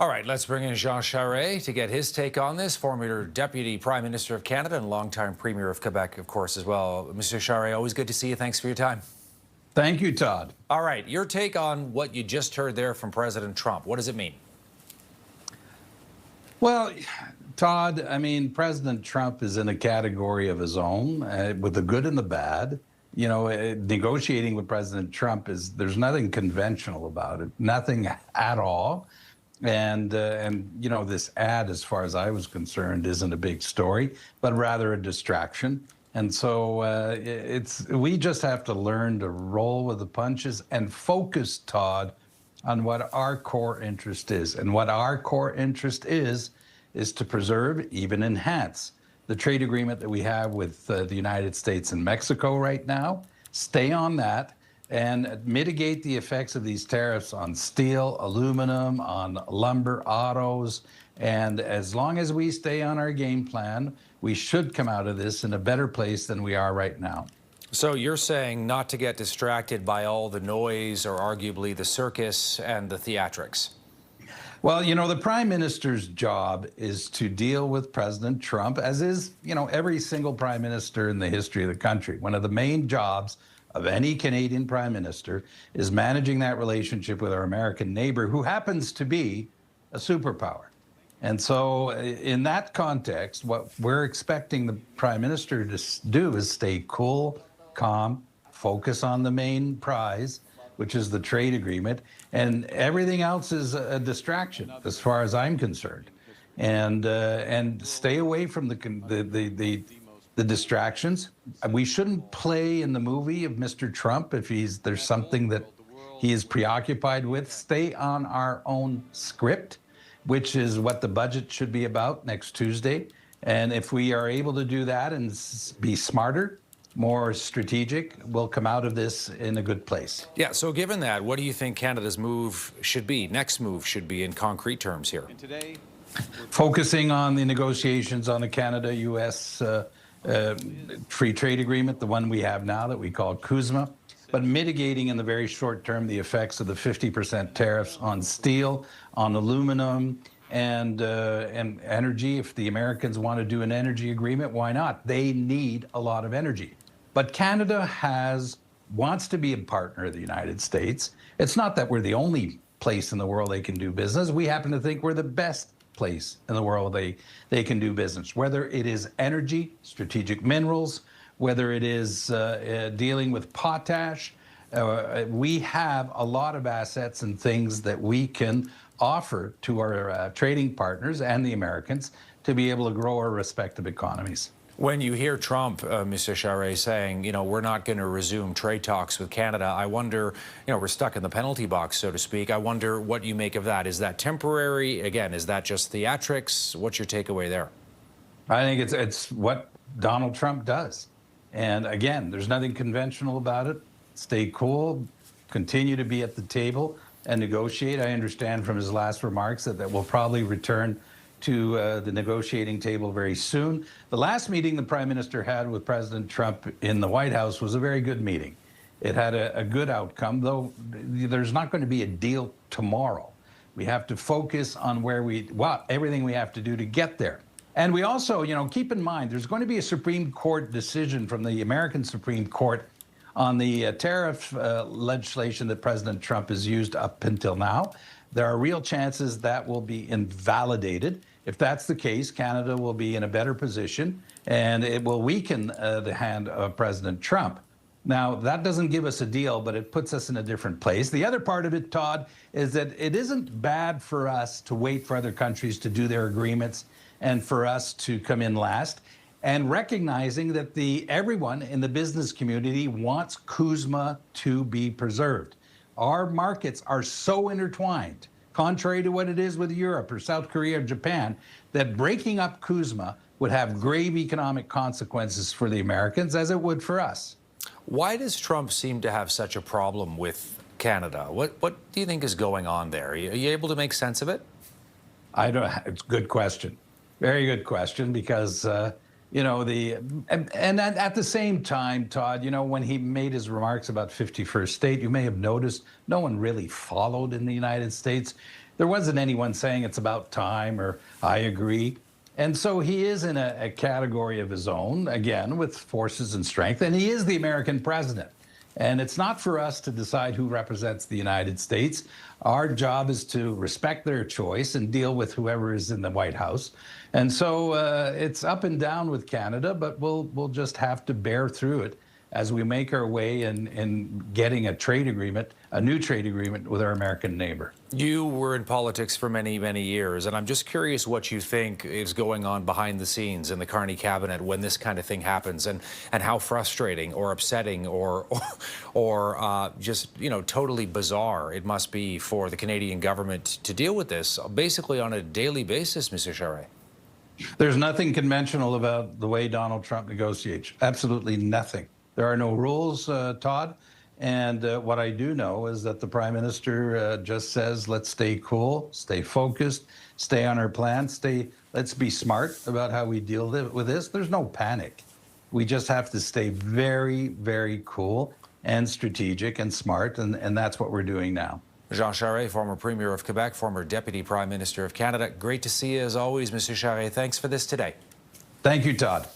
All right, let's bring in Jean Charest to get his take on this, former Deputy Prime Minister of Canada and longtime Premier of Quebec, of course, as well. Mr. Charest, always good to see you. Thanks for your time. Thank you, Todd. All right, your take on what you just heard there from President Trump. What does it mean? Well, Todd, I mean, President Trump is in a category of his own, with the good and the bad. You know, negotiating with President Trump there's nothing conventional about it, nothing at all. And you know, this ad, as far as I was concerned, isn't a big story, but rather a distraction. And so we just have to learn to roll with the punches and focus, Todd, on what our core interest is. And what our core interest is to preserve, even enhance, the trade agreement that we have with the United States and Mexico right now. Stay on that and mitigate the effects of these tariffs on steel, aluminum, on lumber, autos. And as long as we stay on our game plan, we should come out of this in a better place than we are right now. So you're saying not to get distracted by all the noise or arguably the circus and the theatrics? Well, you know, the Prime Minister's job is to deal with President Trump, as is, you know, every single Prime Minister in the history of the country. One of the main jobs of any Canadian Prime Minister is managing that relationship with our American neighbor, who happens to be a superpower. And so in that context, what we're expecting the Prime Minister to do is stay cool, calm, focus on the main prize, which is the trade agreement, and everything else is a distraction as far as I'm concerned. And stay away from the distractions. We shouldn't play in the movie of Mr. Trump if there's something that he is preoccupied with. Stay on our own script, which is what the budget should be about next Tuesday. And if we are able to do that and be smarter, more strategic, we'll come out of this in a good place. Yeah, so given that, what do you think Canada's move should be, next move should be in concrete terms here? Focusing on the negotiations on the Canada-U.S. Free trade agreement, the one we have now that we call CUSMA, but mitigating in the very short term the effects of the 50% tariffs on steel, on aluminum, and energy. If the Americans want to do an energy agreement, why not? They need a lot of energy. But Canada wants to be a partner of the United States. It's not that we're the only place in the world they can do business. We happen to think we're the best place in the world they can do business, whether it is energy, strategic minerals, whether it is dealing with potash. We have a lot of assets and things that we can offer to our trading partners and the Americans to be able to grow our respective economies. When you hear Trump, Mr. Charest, saying, you know, we're not going to resume trade talks with Canada, I wonder, you know, we're stuck in the penalty box, so to speak. I wonder what you make of that. Is that temporary? Again, is that just theatrics? What's your takeaway there? I think it's what Donald Trump does. And again, there's nothing conventional about it. Stay cool, continue to be at the table and negotiate. I understand from his last remarks that we'll probably return to the negotiating table very soon. The last meeting the Prime Minister had with President Trump in the White House was a very good meeting. It had a good outcome, though there's not going to be a deal tomorrow. We have to focus on everything we have to do to get there. And we also, you know, keep in mind, there's going to be a Supreme Court decision from the American Supreme Court on the tariff legislation that President Trump has used up until now. There are real chances that will be invalidated. If that's the case, Canada will be in a better position, and it will weaken the hand of President Trump. Now, that doesn't give us a deal, but it puts us in a different place. The other part of it, Todd, is that it isn't bad for us to wait for other countries to do their agreements and for us to come in last, and recognizing that everyone in the business community wants CUSMA to be preserved. Our markets are so intertwined, contrary to what it is with Europe or South Korea or Japan, that breaking up CUSMA would have grave economic consequences for the Americans, as it would for us. Why does Trump seem to have such a problem with Canada? What do you think is going on there? Are you able to make sense of it? It's a good question. Very good question, because you know, and at the same time, Todd, you know, when he made his remarks about 51st state, you may have noticed no one really followed in the United States. there wasn't anyone saying it's about time or I agree. And so he is in a category of his own, again, with forces and strength, and he is the American president. And it's not for us to decide who represents the United States. Our job is to respect their choice and deal with whoever is in the White House. And so it's up and down with Canada, but we'll just have to bear through it as we make our way in getting a trade agreement, a new trade agreement with our American neighbor. You were in politics for many, many years, and I'm just curious what you think is going on behind the scenes in the Carney cabinet when this kind of thing happens, and how frustrating or upsetting or just, you know, totally bizarre it must be for the Canadian government to deal with this basically on a daily basis, Mr. Charest. There's nothing conventional about the way Donald Trump negotiates. Absolutely nothing. There are no rules, Todd. And what I do know is that the Prime Minister just says, let's stay cool, stay focused, stay on our plan, let's be smart about how we deal with this. There's no panic. We just have to stay very, very cool and strategic and smart, and that's what we're doing now. Jean Charest, former Premier of Quebec, former Deputy Prime Minister of Canada. Great to see you as always, Mr. Charest. Thanks for this today. Thank you, Todd.